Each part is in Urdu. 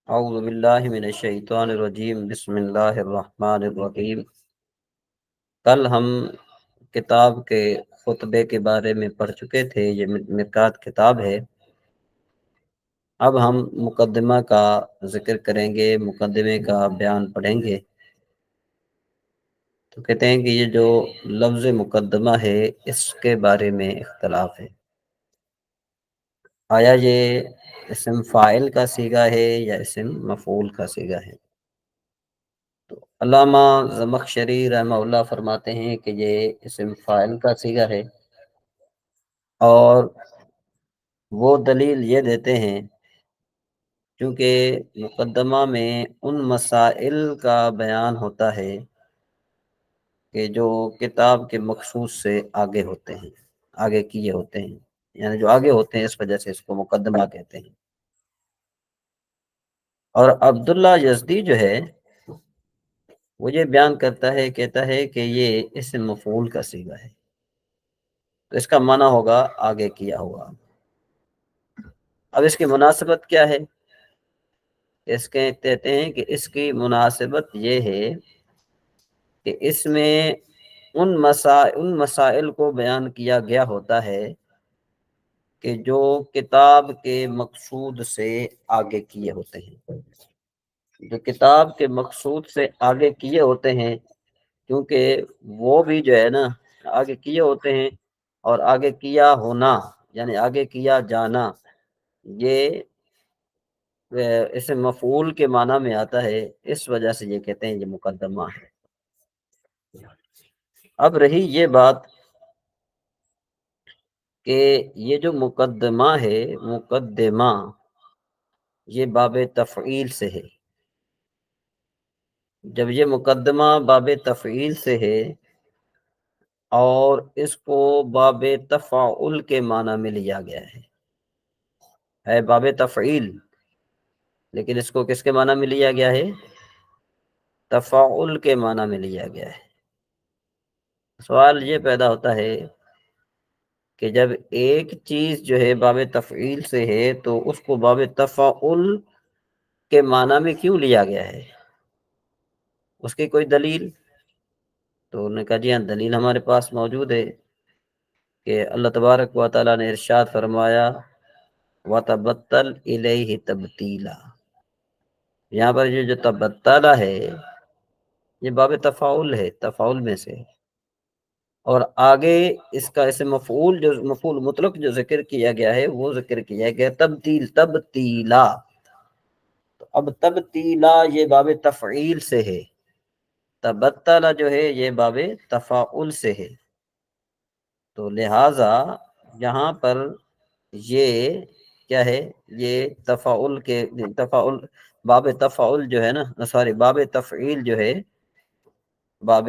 اعوذ باللہ من الشیطان الرجیم، بسم اللہ الرحمن الرحیم۔ کل ہم کتاب کے خطبے کے بارے میں پڑھ چکے تھے، یہ مرقات کتاب ہے۔ اب ہم مقدمہ کا ذکر کریں گے، مقدمے کا بیان پڑھیں گے۔ تو کہتے ہیں کہ یہ جو لفظ مقدمہ ہے اس کے بارے میں اختلاف ہے۔ آیا یہ اسم فاعل کا صیغہ ہے یا اسم مفعول کا صیغہ ہے؟ تو علامہ زمخشری رحمہ اللہ فرماتے ہیں کہ یہ اسم فاعل کا صیغہ ہے، اور وہ دلیل یہ دیتے ہیں کیونکہ مقدمہ میں ان مسائل کا بیان ہوتا ہے کہ جو کتاب کے مقصود سے آگے ہوتے ہیں، آگے کیے ہوتے ہیں، یعنی جو آگے ہوتے ہیں، اس وجہ سے اس کو مقدمہ کہتے ہیں۔ اور عبداللہ یزدی جو ہے وہ یہ بیان کرتا ہے، کہتا ہے کہ یہ اسم مفعول کا صیغہ ہے، تو اس کا معنی ہوگا آگے کیا ہوا۔ اب اس کی مناسبت کیا ہے؟ اس کے کہتے ہیں کہ اس کی مناسبت یہ ہے کہ اس میں ان مسائل کو بیان کیا گیا ہوتا ہے کہ جو کتاب کے مقصود سے آگے کیے ہوتے ہیں، جو کتاب کے مقصود سے آگے کیے ہوتے ہیں، کیونکہ وہ بھی جو ہے نا آگے کیے ہوتے ہیں، اور آگے کیا ہونا یعنی آگے کیا جانا، یہ اسے مفعول کے معنی میں آتا ہے، اس وجہ سے یہ کہتے ہیں یہ مقدمہ ہے۔ اب رہی یہ بات کہ یہ جو مقدمہ ہے، مقدمہ یہ باب تفعیل سے ہے۔ جب یہ مقدمہ باب تفعیل سے ہے اور اس کو باب تفاعل کے معنی میں لیا گیا ہے باب تفعیل، لیکن اس کو کس کے معنی میں لیا گیا ہے؟ تفاعل کے معنی میں لیا گیا ہے۔ سوال یہ پیدا ہوتا ہے کہ جب ایک چیز جو ہے باب تفعیل سے ہے تو اس کو باب تفاعل کے معنی میں کیوں لیا گیا ہے؟ اس کی کوئی دلیل؟ تو انہوں نے کہا جی ہاں، دلیل ہمارے پاس موجود ہے کہ اللہ تبارک و تعالیٰ نے ارشاد فرمایا وَتَبَتَّلْ إِلَيْهِ تَبْتِيلًا۔ یہاں پر یہ جو تبتلا ہے یہ باب تفاعل ہے، تفاعل میں سے، اور آگے اس کا اسم مفعول جو مفعول مطلق جو ذکر کیا گیا ہے وہ ذکر کیا گیا تبدیل، تبتیلا۔ تو اب تبتیلا یہ باب تفعیل سے ہے، تبتلا جو ہے یہ باب تفاعل سے ہے، تو لہذا یہاں پر یہ کیا ہے؟ یہ تفاعل باب تفاعل جو ہے نا، سوری باب تفعیل جو ہے باب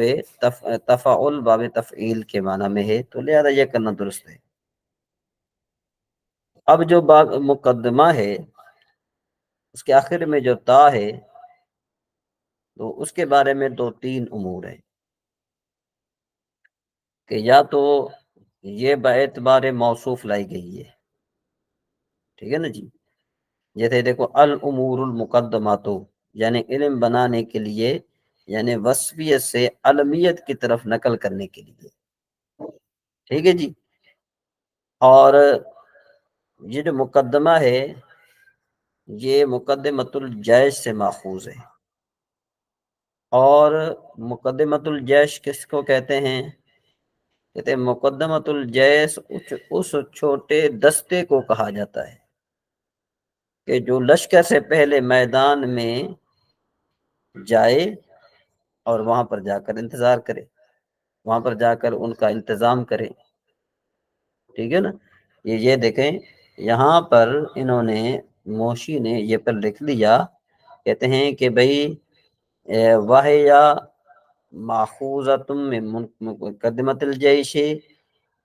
تفاعل باب تفعیل کے معنی میں ہے، تو لہذا یہ کرنا درست ہے۔ اب جو باب مقدمہ ہے اس کے آخر میں جو تا ہے تو اس کے بارے میں دو تین امور ہیں کہ یا تو یہ باعتبار موصوف لائی گئی ہے، ٹھیک ہے نا جی، جیسے دیکھو الامور المقدمات، یعنی علم بنانے کے لیے، یعنی وصفیت سے علمیت کی طرف نقل کرنے کے لیے، ٹھیک ہے جی۔ اور یہ جو مقدمہ ہے یہ مقدمۃ الجیش سے ماخوذ ہے، اور مقدمۃ الجیش کس کو کہتے ہیں؟ کہتے ہیں مقدمۃ الجیش اس چھوٹے دستے کو کہا جاتا ہے کہ جو لشکر سے پہلے میدان میں جائے اور وہاں پر جا کر انتظار کرے، وہاں پر جا کر ان کا انتظام کرے، ٹھیک ہے نا۔ یہ دیکھیں یہاں پر انہوں نے موشی نے یہ پر لکھ دیا، کہتے ہیں کہ بھئی وَهِيَ مَأْخُوذَةٌ مِّن مُقَدِّمَةِ الْجَيْشِ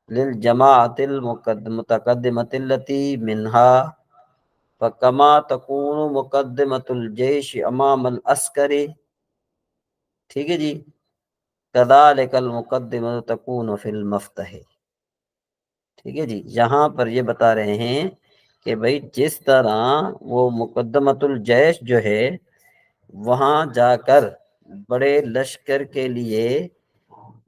لِلْجَمَاعَةِ الْمُتَقَدِّمَةِ الَّتِي مِنْهَا فَكَمَا تَكُونُ مُقَدِّمَةُ الْجَيْشِ أَمَامَ الْعَسْكَرِ، ٹھیک ہے جی، كَذَلِكَ الْمُقَدِّمَةُ تَكُونُ فِي الْمَفْتَحِ، ٹھیک ہے جی۔ یہاں پر یہ بتا رہے ہیں کہ بھائی جس طرح وہ مقدمۃ الجیش جو ہے وہاں جا کر بڑے لشکر کے لیے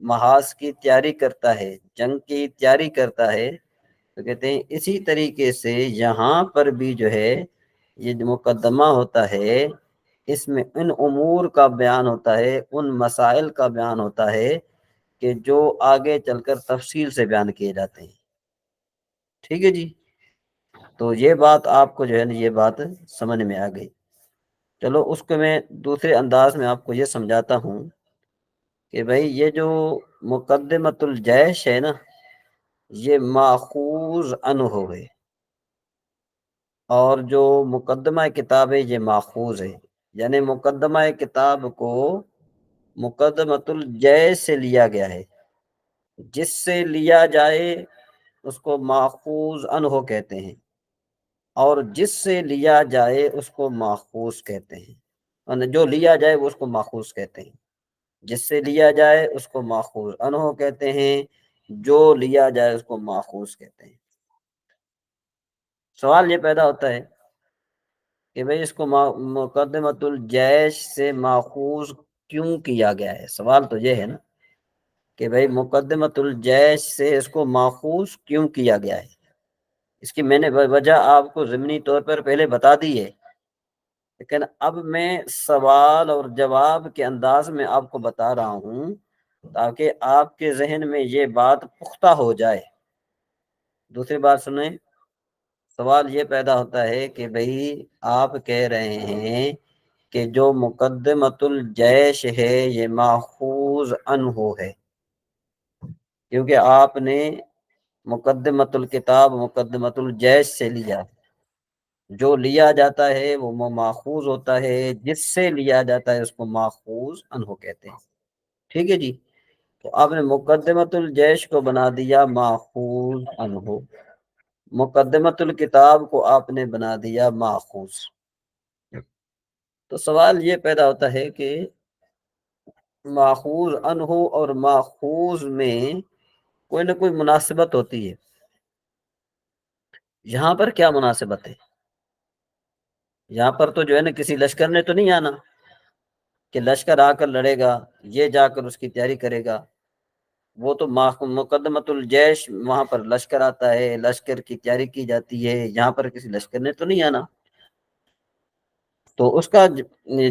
محاذ کی تیاری کرتا ہے، جنگ کی تیاری کرتا ہے، تو کہتے ہیں اسی طریقے سے یہاں پر بھی جو ہے یہ جو مقدمہ ہوتا ہے اس میں ان امور کا بیان ہوتا ہے، ان مسائل کا بیان ہوتا ہے کہ جو آگے چل کر تفصیل سے بیان کیے جاتے ہیں۔ ٹھیک ہے جی، تو یہ بات آپ کو جو ہے نا یہ بات سمجھ میں آ گئی۔ چلو اس کو میں دوسرے انداز میں آپ کو یہ سمجھاتا ہوں کہ بھائی یہ جو مقدمۃ الجیش ہے نا یہ ماخوذ عنہ ہے، اور جو مقدمہ کتاب ہے یہ ماخوذ ہے، یعنی مقدمہ کتاب کو مقدمۃ الجیش سے لیا گیا ہے، جس سے لیا جائے اس کو ماخوذ عنہ کہتے ہیں، اور جس سے لیا جائے اس کو ماخوذ کہتے ہیں، یعنی جو لیا جائے وہ اس کو ماخوذ کہتے ہیں، جس سے لیا جائے اس کو ماخوذ عنہ کہتے ہیں، جو لیا جائے اس کو ماخوذ کہتے ہیں۔ سوال یہ پیدا ہوتا ہے کہ بھئی اس کو مقدمۃ الجیش سے ماخوذ کیوں کیا گیا ہے؟ سوال تو یہ ہے نا کہ بھئی مقدمۃ الجیش سے اس کو ماخوذ کیوں کیا گیا ہے؟ اس کی میں نے وجہ آپ کو ضمنی طور پر پہلے بتا دی ہے، لیکن اب میں سوال اور جواب کے انداز میں آپ کو بتا رہا ہوں تاکہ آپ کے ذہن میں یہ بات پختہ ہو جائے۔ دوسری بات سنیں، سوال یہ پیدا ہوتا ہے کہ بھئی آپ کہہ رہے ہیں کہ جو مقدمۃ الجیش ہے یہ ماخوذ عنہ ہے، کیونکہ آپ نے مقدمۃ الکتاب مقدمۃ الجیش سے لیا، جو لیا جاتا ہے وہ ماخوذ ہوتا ہے، جس سے لیا جاتا ہے اس کو ماخوذ عنہ کہتے ہیں۔ ٹھیک ہے جی، تو آپ نے مقدمۃ الجیش کو بنا دیا ماخوذ عنہ، مقدمۃ الکتاب کو آپ نے بنا دیا ماخوذ۔ تو سوال یہ پیدا ہوتا ہے کہ ماخوذ عنہ اور ماخوذ میں کوئی نہ کوئی مناسبت ہوتی ہے، یہاں پر کیا مناسبت ہے؟ یہاں پر تو جو ہے نا کسی لشکر نے تو نہیں آنا کہ لشکر آ کر لڑے گا، یہ جا کر اس کی تیاری کرے گا، وہ تو مقدمۃ الجیش وہاں پر لشکر آتا ہے، لشکر کی تیاری کی جاتی ہے، یہاں پر کسی لشکر نے تو نہیں آنا۔ تو اس کا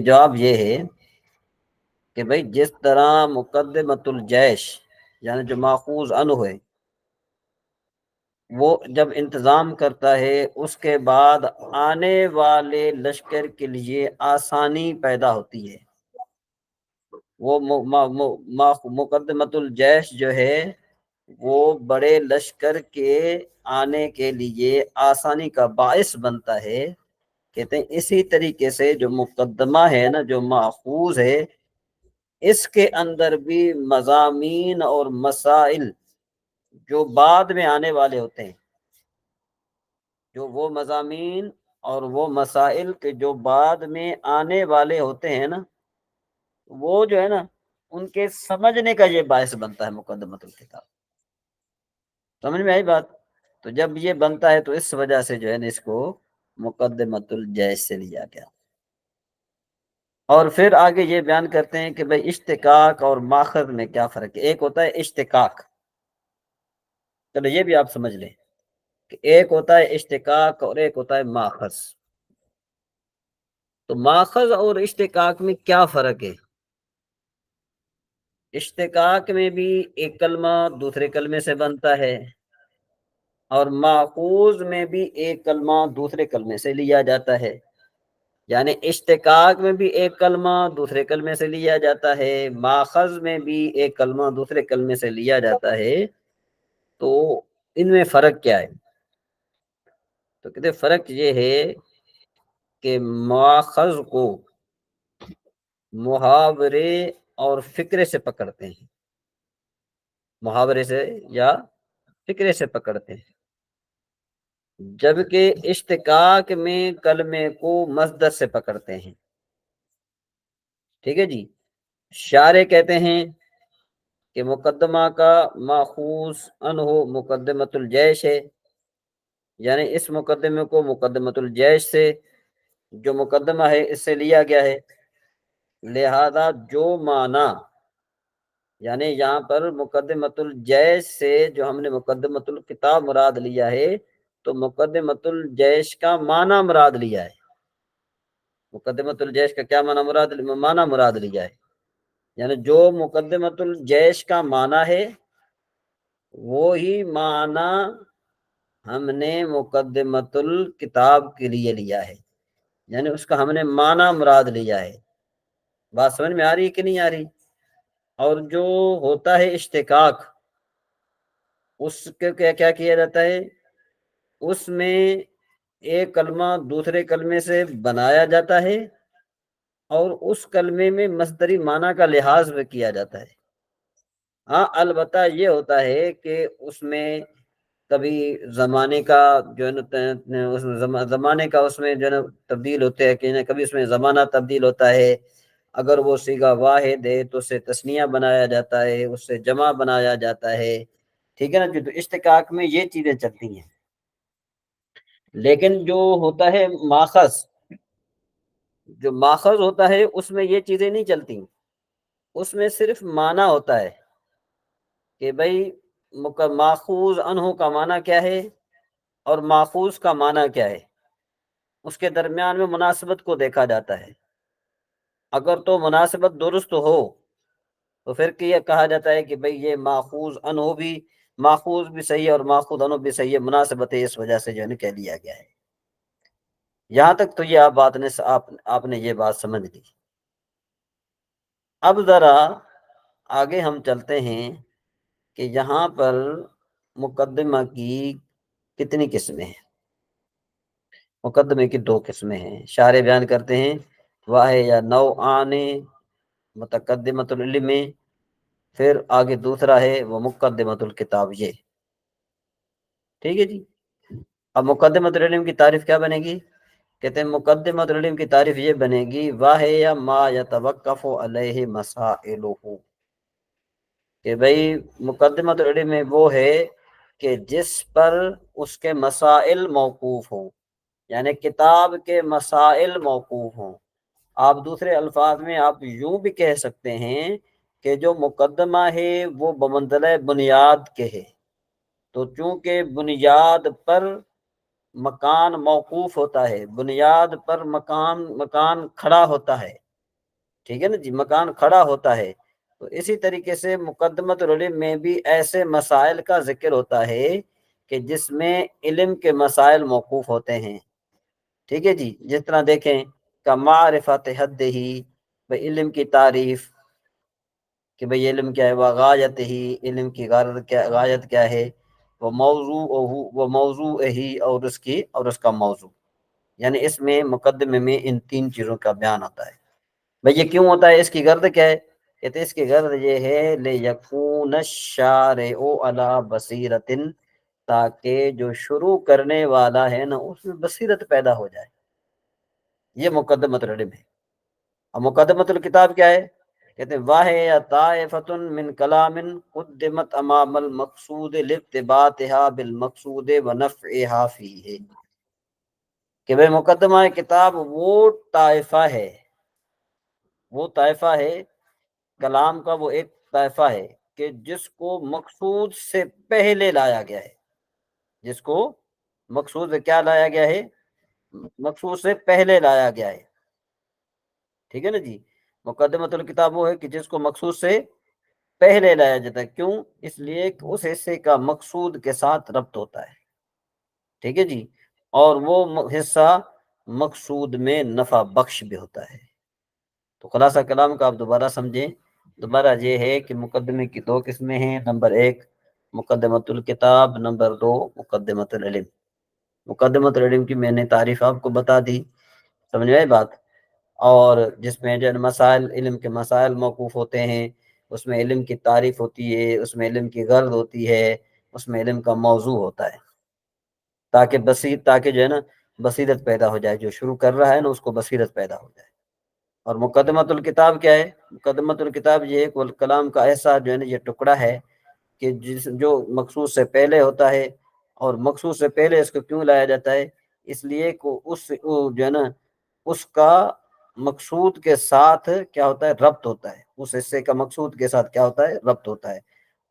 جواب یہ ہے کہ بھئی جس طرح مقدمۃ الجیش یعنی جو ماخوذ عنہ ہے وہ جب انتظام کرتا ہے اس کے بعد آنے والے لشکر کے لیے آسانی پیدا ہوتی ہے، وہ مقدمۃ الجیش جو ہے وہ بڑے لشکر کے آنے کے لیے آسانی کا باعث بنتا ہے۔ کہتے ہیں اسی طریقے سے جو مقدمہ ہے نا جو ماخوذ ہے اس کے اندر بھی مضامین اور مسائل جو بعد میں آنے والے ہوتے ہیں، جو وہ مضامین اور وہ مسائل کے جو بعد میں آنے والے ہوتے ہیں نا وہ جو ہے نا ان کے سمجھنے کا یہ باعث بنتا ہے مقدمۃ الکتاب۔ سمجھ میں آئی بات؟ تو جب یہ بنتا ہے تو اس وجہ سے جو ہے نا اس کو مقدمۃ الجیش سے لیا گیا۔ اور پھر آگے یہ بیان کرتے ہیں کہ بھئی اشتقاق اور ماخذ میں کیا فرق ہے۔ ایک ہوتا ہے اشتقاق، چلو یہ بھی آپ سمجھ لیں کہ ایک ہوتا ہے اشتقاق اور ایک ہوتا ہے ماخذ۔ تو ماخذ اور اشتقاق میں کیا فرق ہے؟ اشتقاق میں بھی ایک کلمہ دوسرے کلمے سے بنتا ہے، اور ماخوذ میں بھی ایک کلمہ دوسرے کلمے سے لیا جاتا ہے، یعنی اشتقاق میں بھی ایک کلمہ دوسرے کلمے سے لیا جاتا ہے، ماخذ میں بھی ایک کلمہ دوسرے کلمے سے لیا جاتا ہے۔ تو ان میں فرق کیا ہے؟ تو کہتے فرق یہ ہے کہ ماخذ کو محاورے اور فکرے سے پکڑتے ہیں، محاورے سے یا فکرے سے پکڑتے ہیں، جبکہ اشتقاق میں کلمے کو مصدر سے پکڑتے ہیں۔ ٹھیک ہے جی، شارح کہتے ہیں کہ مقدمہ کا ماخوذ عنہ مقدمۃ الجیش ہے، یعنی اس مقدمے کو مقدمۃ الجیش سے جو مقدمہ ہے اس سے لیا گیا ہے، لہذا جو معنی یعنی یہاں پر مقدمۃ الجیش سے جو ہم نے مقدمۃ الکتاب مراد لیا ہے تو مقدمۃ الجیش کا معنی مراد لیا ہے، مقدمۃ الجیش کا کیا معنی مراد لیا ہے، یعنی جو مقدمۃ الجیش کا معنی ہے وہی معنی ہم نے مقدمۃ الکتاب کے لیے لیا ہے، یعنی اس کا ہم نے معنی مراد لیا ہے۔ بات سمجھ میں آ رہی ہے کہ نہیں آ رہی؟ اور جو ہوتا ہے اشتقاق، اس کے کیا کیا جاتا ہے، اس میں ایک کلمہ دوسرے کلمے سے بنایا جاتا ہے اور اس کلمے میں مصدری معنی کا لحاظ بھی کیا جاتا ہے۔ ہاں البتہ یہ ہوتا ہے کہ اس میں کبھی زمانے کا جو ہے نا زمانے کا اس میں جو ہے نا تبدیل ہوتے ہیں کہ کبھی اس میں زمانہ تبدیل ہوتا ہے، اگر وہ صیغہ واحد ہے تو اسے تثنیہ بنایا جاتا ہے، اس سے جمع بنایا جاتا ہے، ٹھیک ہے نا جی؟ تو اشتقاق میں یہ چیزیں چلتی ہیں، لیکن جو ہوتا ہے ماخذ، جو ماخذ ہوتا ہے اس میں یہ چیزیں نہیں چلتی، اس میں صرف معنی ہوتا ہے کہ بھئی ماخوذ عنہ کا معنی کیا ہے اور ماخوذ کا معنی کیا ہے، اس کے درمیان میں مناسبت کو دیکھا جاتا ہے، اگر تو مناسبت درست ہو تو پھر یہ کہا جاتا ہے کہ بھئی یہ ماخوذ بھی صحیح ہے اور ماخوذ عنہ بھی صحیح ہے، مناسبت ہے اس وجہ سے جو ہے کہہ لیا گیا ہے۔ یہاں تک تو یہ آپ نے یہ بات سمجھ لی۔ اب ذرا آگے ہم چلتے ہیں کہ یہاں پر مقدمہ کی کتنی قسمیں ہیں؟ مقدمے کی 2 قسمیں ہیں، شارح بیان کرتے ہیں، واحد یا نوعان متقدمۃ العلم، پھر آگے دوسرا ہے وہ مقدمۃ الکتاب، یہ ٹھیک ہے جی۔ اب مقدمۃ العلم کی تعریف کیا بنے گی؟ کہتے ہیں مقدمۃ العلم کی تعریف یہ بنے گی، واحد یا ما یتوقف علیہ مسائلہ، کہ بھئی مقدمۃ العلم میں وہ ہے کہ جس پر اس کے مسائل موقوف ہوں، یعنی کتاب کے مسائل موقوف ہوں۔ آپ دوسرے الفاظ میں آپ یوں بھی کہہ سکتے ہیں کہ جو مقدمہ ہے وہ بمنزلہ بنیاد کے ہے، تو چونکہ بنیاد پر مکان موقوف ہوتا ہے، بنیاد پر مکان کھڑا ہوتا ہے، ٹھیک ہے نا جی، مکان کھڑا ہوتا ہے، تو اسی طریقے سے مقدمۃ العلم میں بھی ایسے مسائل کا ذکر ہوتا ہے کہ جس میں علم کے مسائل موقوف ہوتے ہیں، ٹھیک ہے جی۔ جس طرح دیکھیں کہ معرفت حد ہی، علم کی تعریف کہ بھئی علم کیا ہے، وہ غایت ہی، علم کی غایت کیا ہے، وہ موضوع ہی، اور اس کا موضوع، یعنی اس میں مقدمے میں ان 3 چیزوں کا بیان ہوتا ہے۔ بھئی یہ کیوں ہوتا ہے، اس کی غرض کیا ہے؟ کہتے ہیں اس کی غرض یہ ہے لِيَكُونَ الشَّارِعُ عَلَى بَصِيرَةٍ، تاکہ جو شروع کرنے والا ہے نا اس میں بصیرت پیدا ہو جائے، یہ مقدمۃ العلم ہے۔ اور مقدمۃ الکتاب کیا ہے؟ کہتے ہیں واحد طائفۃ من کلام قدمت امام المقصود لارتباطها بالمقصود ونفعها فیہ، کہ بھئی مقدمہ کتاب وہ طائفہ ہے کلام کا، وہ ایک طائفہ ہے کہ جس کو مقصود سے پہلے لایا گیا ہے، جس کو مقصود سے کیا لایا گیا ہے، مقصود سے پہلے لایا گیا ہے، ٹھیک ہے نا جی۔ مقدمۃ الکتاب وہ ہے کہ جس کو مقصود سے پہلے لایا جاتا ہے، کیوں؟ اس لیے کہ اس حصے کا مقصود کے ساتھ ربط ہوتا ہے، ٹھیک ہے جی، اور وہ حصہ مقصود میں نفع بخش بھی ہوتا ہے۔ تو خلاصہ کلام کا آپ دوبارہ سمجھیں، دوبارہ یہ ہے کہ مقدمے کی 2 قسمیں ہیں، نمبر 1 مقدمۃ الکتاب، نمبر 2 مقدمۃ العلم۔ مقدمۃ العلم کی میں نے تعریف آپ کو بتا دی، سمجھ میں آئی بات؟ اور جس میں جو مسائل، علم کے مسائل موقوف ہوتے ہیں، اس میں علم کی تعریف ہوتی ہے، اس میں علم کی غرض ہوتی ہے، اس میں علم کا موضوع ہوتا ہے، تاکہ جو ہے نا بصیرت پیدا ہو جائے، جو شروع کر رہا ہے نا اس کو بصیرت پیدا ہو جائے۔ اور مقدمۃ الکتاب کیا ہے؟ مقدمۃ الکتاب یہ ایک کلام کا ایسا جو ہے نا یہ ٹکڑا ہے کہ جو مقصود سے پہلے ہوتا ہے، اور مقصود سے پہلے اس کو کیوں لایا جاتا ہے؟ اس لیے کہ اس جو ہے نا اس کا مقصود کے ساتھ کیا ہوتا ہے؟ ربط ہوتا ہے، اس حصے کا مقصود کے ساتھ کیا ہوتا ہے؟ ربط ہوتا ہے،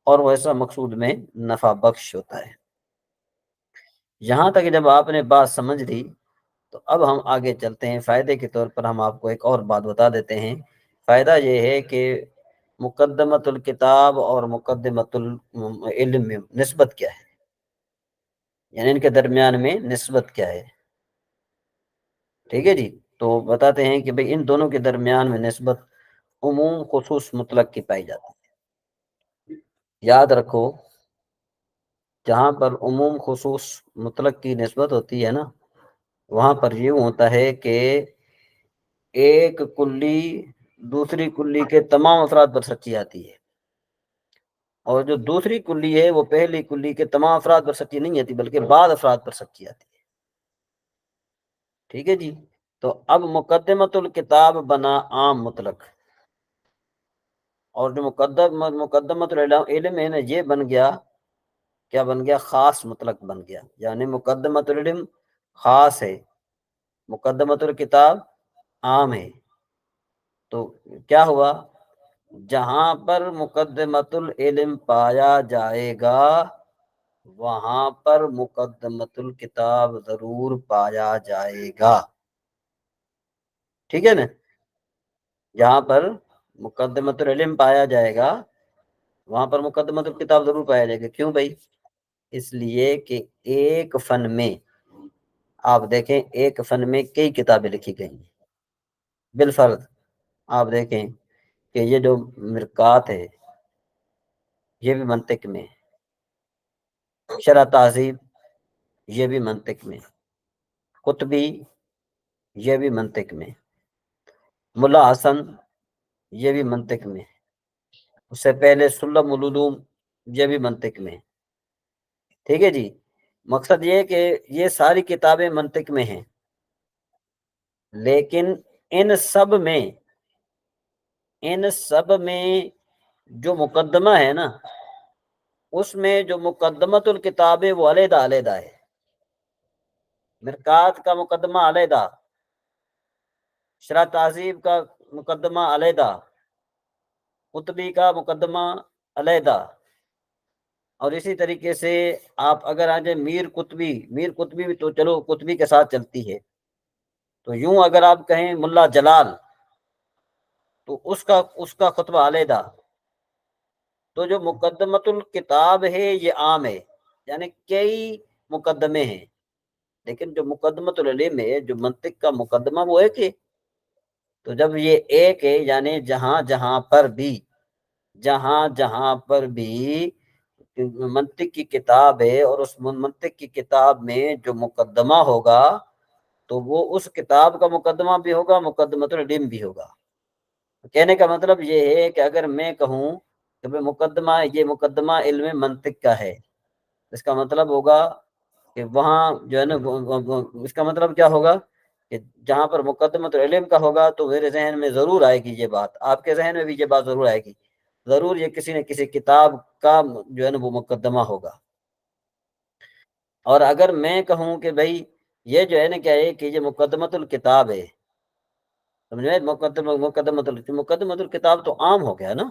اور وہ ایسا مقصود میں نفع بخش ہوتا ہے۔ یہاں تک جب آپ نے بات سمجھ لی تو اب ہم آگے چلتے ہیں۔ فائدے کے طور پر ہم آپ کو ایک اور بات بتا دیتے ہیں۔ فائدہ یہ ہے کہ مقدمۃ الکتاب اور مقدمۃ العلم میں نسبت کیا ہے، یعنی ان کے درمیان میں نسبت کیا ہے؟ ٹھیک ہے جی، تو بتاتے ہیں کہ بھئی ان دونوں کے درمیان میں نسبت عموم خصوص مطلق کی پائی جاتی ہے۔ یاد رکھو، جہاں پر عموم خصوص مطلق کی نسبت ہوتی ہے نا، وہاں پر یہ ہوتا ہے کہ ایک کلی دوسری کلی کے تمام افراد پر سچی آتی ہے، اور جو دوسری کلی ہے وہ پہلی کلی کے تمام افراد پر سچی نہیں آتی بلکہ بعض افراد پر سچی آتی ہے۔ ٹھیک ہے جی، تو اب مقدمۃ الکتاب بنا عام مطلق، اور جو مقدمۃ العلم ہے نا، یہ بن گیا، کیا بن گیا؟ خاص مطلق بن گیا، یعنی مقدمۃ العلم خاص ہے، مقدمۃ الکتاب عام ہے۔ تو کیا ہوا؟ جہاں پر مقدمۃ العلم پایا جائے گا وہاں پر مقدمۃ الکتاب ضرور پایا جائے گا۔ ٹھیک ہے نا؟ جہاں پر مقدمۃ العلم پایا جائے گا وہاں پر مقدمۃ الکتاب ضرور پایا جائے گا۔ کیوں بھائی؟ اس لیے کہ ایک فن میں آپ دیکھیں، ایک فن میں کئی کتابیں لکھی گئی ہیں بالفرض۔ آپ دیکھیں کہ یہ جو مرکات ہے یہ بھی منطق میں، شرح تہذیب یہ بھی منطق میں، قطبی یہ بھی منطق میں، ملا حسن یہ بھی منطق میں، اس سے پہلے سلم العلوم یہ بھی منطق میں۔ ٹھیک ہے جی، مقصد یہ ہے کہ یہ ساری کتابیں منطق میں ہیں، لیکن ان سب میں جو مقدمہ ہے نا، اس میں جو مقدمۃ الکتاب ہے وہ علیحدہ علیحدہ ہے۔ مرکات کا مقدمہ علیحدہ، شرح تہذیب کا مقدمہ علیحدہ، قطبی کا مقدمہ علیحدہ، اور اسی طریقے سے آپ اگر آ جائیں میر قطبی بھی تو چلو قطبی کے ساتھ چلتی ہے، تو یوں اگر آپ کہیں ملا جلال تو اس کا خطبہ علیحدہ۔ تو جو مقدمۃ الکتاب ہے یہ عام ہے، یعنی کئی مقدمے ہیں، لیکن جو مقدمۃ العلم ہے، جو منطق کا مقدمہ، وہ ایک ہے۔ تو جب یہ ایک ہے، یعنی جہاں جہاں پر بھی منطق کی کتاب ہے اور اس منطق کی کتاب میں جو مقدمہ ہوگا تو وہ اس کتاب کا مقدمہ بھی ہوگا، مقدمۃ العلم بھی ہوگا۔ کہنے کا مطلب یہ ہے کہ اگر میں کہوں کہ یہ مقدمہ علم منطق کا ہے، اس کا مطلب ہوگا کہ وہاں جو ہے نا، اس کا مطلب کیا ہوگا کہ جہاں پر مقدمۃ العلم کا ہوگا تو میرے ذہن میں ضرور آئے گی یہ بات، آپ کے ذہن میں بھی یہ بات ضرور آئے گی، ضرور یہ کسی نہ کسی کتاب کا جو ہے نا وہ مقدمہ ہوگا۔ اور اگر میں کہوں کہ بھائی یہ جو ہے نا کیا ہے کہ یہ مقدمۃ الکتاب ہے، سمجھے؟ مقدمۃ الکتاب تو عام ہو گیا نا،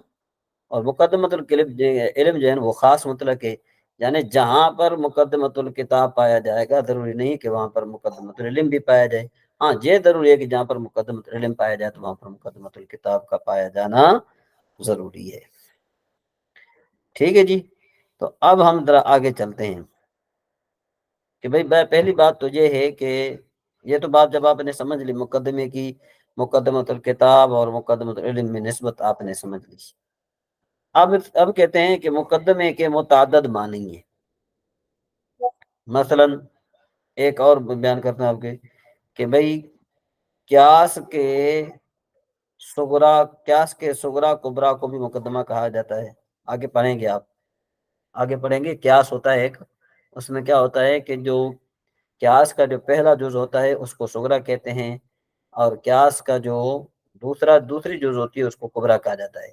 اور مقدمۃ علم جو ہے نا وہ خاص مطلق ہے، یعنی جہاں پر مقدمۃ الکتاب پایا جائے گا ضروری نہیں کہ وہاں پر مقدمۃ العلم بھی پایا جائے۔ ہاں، یہ ضروری ہے کہ جہاں پر مقدمۃ العلم پایا جائے تو وہاں پر مقدمۃ الکتاب کا پایا جانا ضروری ہے۔ ٹھیک ہے جی، تو اب ہم ذرا آگے چلتے ہیں کہ بھائی پہلی بات تو یہ ہے کہ یہ تو بات جب آپ نے سمجھ لی مقدمے کی، مقدمۃ الکتاب اور مقدمۃ العلم میں نسبت آپ نے سمجھ لی۔ اب کہتے ہیں کہ مقدمے کے متعدد معنی ہیں۔ مثلا ایک اور بیان کرتا ہوں آپ کے کہ بھائی قیاس کے صغرا کبرا کو بھی مقدمہ کہا جاتا ہے۔ آگے پڑھیں گے، آپ آگے پڑھیں گے، قیاس ہوتا ہے ایک، اس میں کیا ہوتا ہے کہ جو قیاس کا جو پہلا جز ہوتا ہے اس کو صغرا کہتے ہیں، اور قیاس کا جو دوسری جز ہوتی ہے اس کو کبرا کہا جاتا ہے۔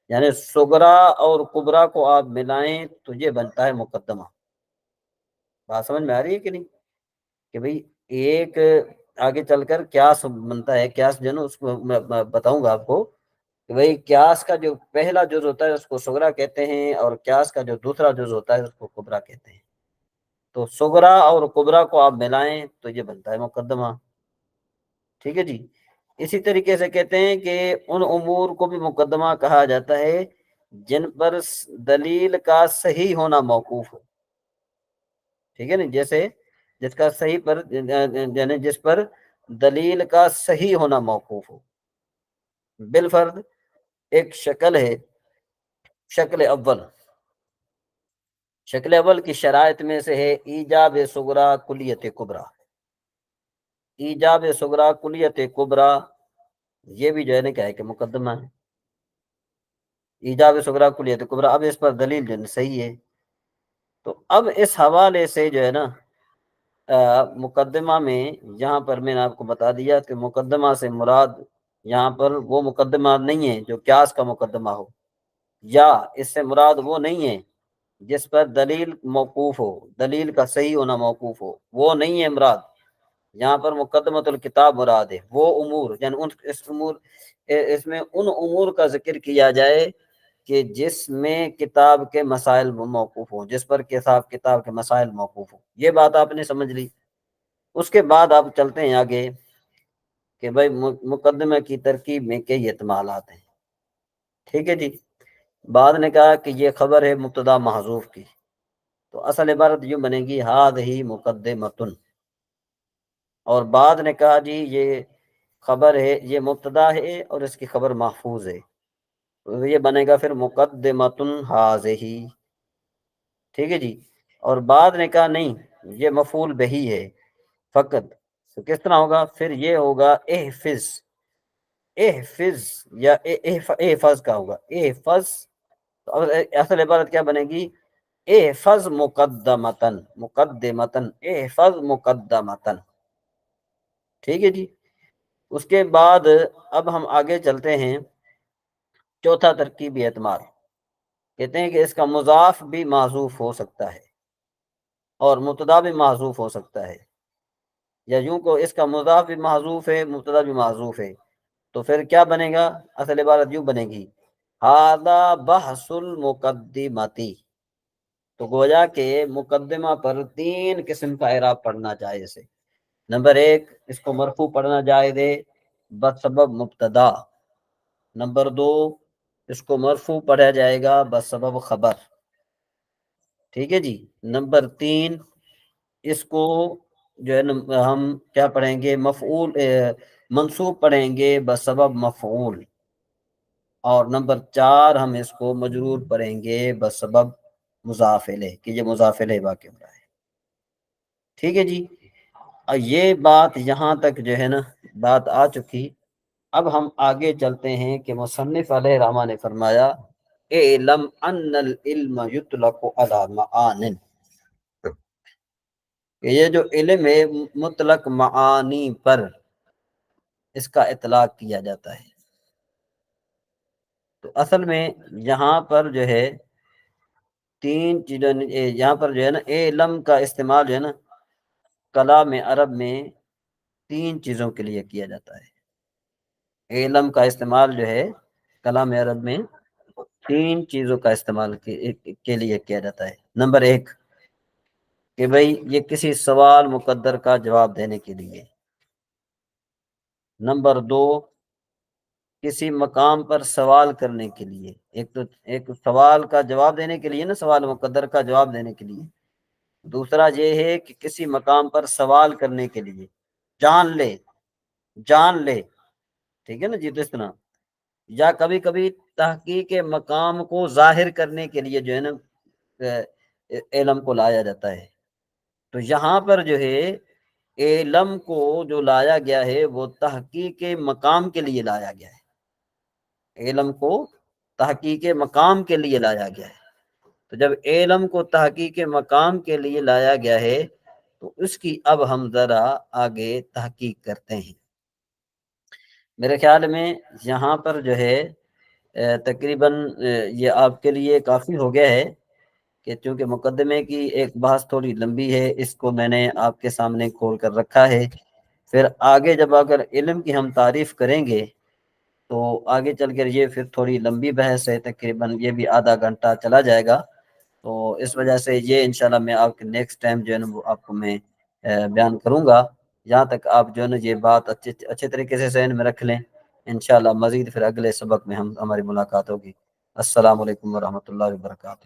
یعنی صغرا اور کبرا کو آپ ملائیں تو یہ بنتا ہے مقدمہ۔ بات سمجھ میں آ رہی ہے کہ نہیں؟ کہ بھئی ایک آگے چل کر قیاس بنتا ہے، قیاس جو ہے نا اس کو میں بتاؤں گا آپ کو کہ بھئی قیاس کا جو پہلا جز ہوتا ہے اس کو صغرا کہتے ہیں، اور قیاس کا جو دوسرا جز ہوتا ہے اس کو کبرا کہتے ہیں۔ تو صغرا اور کبرا کو آپ ملائیں تو یہ بنتا ہے مقدمہ، ٹھیک ہے جی۔ اسی طریقے سے کہتے ہیں کہ ان امور کو بھی مقدمہ کہا جاتا ہے جن پر دلیل کا صحیح ہونا موقوف ہو، ٹھیک ہے نا، جیسے جس کا صحیح پر یعنی جس پر دلیل کا صحیح ہونا موقوف ہو۔ بالفرض ایک شکل ہے، شکل اول، شکل اول کی شرائط میں سے ہے ایجاب صغرا کلیت کبرا۔ ایجاب صغرا کلیت کبرا یہ بھی جو ہے نا کیا ہے کہ مقدمہ ہے، ایجاب صغرا کلیت کبرا۔ اب اس پر دلیل جو ہے صحیح ہے، تو اب اس حوالے سے جو ہے نا مقدمہ میں یہاں پر میں نے آپ کو بتا دیا کہ مقدمہ سے مراد یہاں پر وہ مقدمہ نہیں ہے جو قیاس کا مقدمہ ہو، یا اس سے مراد وہ نہیں ہے جس پر دلیل موقوف ہو، دلیل کا صحیح ہونا موقوف ہو، وہ نہیں ہے مراد۔ یہاں پر مقدمۃ الکتاب مراد ہے وہ امور، یعنی اس میں ان امور کا ذکر کیا جائے کہ جس میں کتاب کے مسائل موقوف ہوں، جس پر کتاب کے مسائل موقوف ہوں۔ یہ بات آپ نے سمجھ لی۔ اس کے بعد آپ چلتے ہیں آگے کہ بھائی مقدمہ کی ترکیب میں کئی احتمالات ہیں، ٹھیک ہے جی۔ بعد نے کہا کہ یہ خبر ہے مبتدا محذوف کی، تو اصل عبارت یوں بنے گی ہذہ مقدمۃ، اور بعد نے کہا جی یہ خبر ہے، یہ مبتدا ہے اور اس کی خبر محفوظ ہے، تو یہ بنے گا پھر مقدمۃ ہذہ، ٹھیک ہے جی۔ اور بعد نے کہا نہیں یہ مفعول بہی ہے فقط، تو کس طرح ہوگا پھر؟ یہ ہوگا احفظ، احفظ یا احفظ کا ہوگا احفظ، تو اصل عبارت کیا بنے گی؟ احفظ مقدمتن، مقدمتن احفظ مقدمتن، ٹھیک ہے جی۔ اس کے بعد اب ہم آگے چلتے ہیں، چوتھا ترکیبی اعتماد، کہتے ہیں کہ اس کا مضاف بھی معذوف ہو سکتا ہے اور مبتدا بھی معذوف ہو سکتا ہے، یا یوں کو اس کا مضاف بھی معذوف ہے، مبتدا بھی معذوف ہے، تو پھر کیا بنے گا؟ اصل عبارت یوں بنے گی ھذا بحث المقدمتی، تو گویا کہ مقدمہ پر تین قسم کا اعراب پڑھنا چاہیے اسے۔ نمبر ایک، اس کو مرفوع پڑھنا جائز ہے بسبب مبتدا۔ نمبر دو، اس کو مرفوع پڑھا جائے گا بسبب خبر، ٹھیک ہے جی۔ نمبر تین، اس کو جو ہے ہم کیا پڑھیں گے؟ مفعول منصوب پڑھیں گے بسبب مفعول، اور نمبر چار، ہم اس کو مجرور پڑھیں گے بسبب مضاف الیہ، کہ یہ مضاف الیہ واقع ہو رہا ہے، ٹھیک ہے جی۔ یہ بات یہاں تک جو ہے نا بات آ چکی۔ اب ہم آگے چلتے ہیں کہ مصنف علیہ الرحمہ نے فرمایا اعلم ان العلم یطلق علی معان، کہ یہ جو علم ہے مطلق معانی پر اس کا اطلاق کیا جاتا ہے۔ تو اصل میں یہاں پر جو ہے تین چیزیں، یہاں پر جو ہے نا علم کا استعمال جو ہے نا کلام عرب میں تین چیزوں کے لیے کیا جاتا ہے۔ علم کا استعمال جو ہے کلام عرب میں تین چیزوں کا استعمال کے لیے کیا جاتا ہے۔ نمبر ایک، کہ بھئی یہ کسی سوال مقدر کا جواب دینے کے لیے۔ نمبر دو، کسی مقام پر سوال کرنے کے لیے، ایک سوال کا جواب دینے کے لیے نا، سوال مقدر کا جواب دینے کے لیے۔ دوسرا یہ ہے کہ کسی مقام پر سوال کرنے کے لیے، جان لے، جان لے، ٹھیک ہے نا جی۔ تو اس طرح، یا کبھی کبھی تحقیق مقام کو ظاہر کرنے کے لیے جو ہے نا علم کو لایا جاتا ہے۔ تو یہاں پر جو ہے علم کو جو لایا گیا ہے وہ تحقیق مقام کے لیے لایا گیا ہے، علم کو تحقیق مقام کے لیے لایا گیا ہے۔ تو جب علم کو تحقیق مقام کے لیے لایا گیا ہے تو اس کی اب ہم ذرا آگے تحقیق کرتے ہیں۔ میرے خیال میں یہاں پر جو ہے تقریباً یہ آپ کے لیے کافی ہو گیا ہے کہ چونکہ مقدمے کی ایک بحث تھوڑی لمبی ہے، اس کو میں نے آپ کے سامنے کھول کر رکھا ہے، پھر آگے جب اگر علم کی ہم تعریف کریں گے تو آگے چل کر یہ پھر تھوڑی لمبی بحث ہے، تقریباً یہ بھی آدھا گھنٹہ چلا جائے گا، تو اس وجہ سے یہ انشاءاللہ میں آپ کے نیکسٹ ٹائم جو ہے نا وہ آپ کو میں بیان کروں گا، جہاں تک آپ جو ہے نا یہ بات اچھے طریقے سے ذہن میں رکھ لیں، انشاءاللہ مزید پھر اگلے سبق میں ہماری ملاقات ہوگی۔ السلام علیکم ورحمۃ اللہ وبرکاتہ۔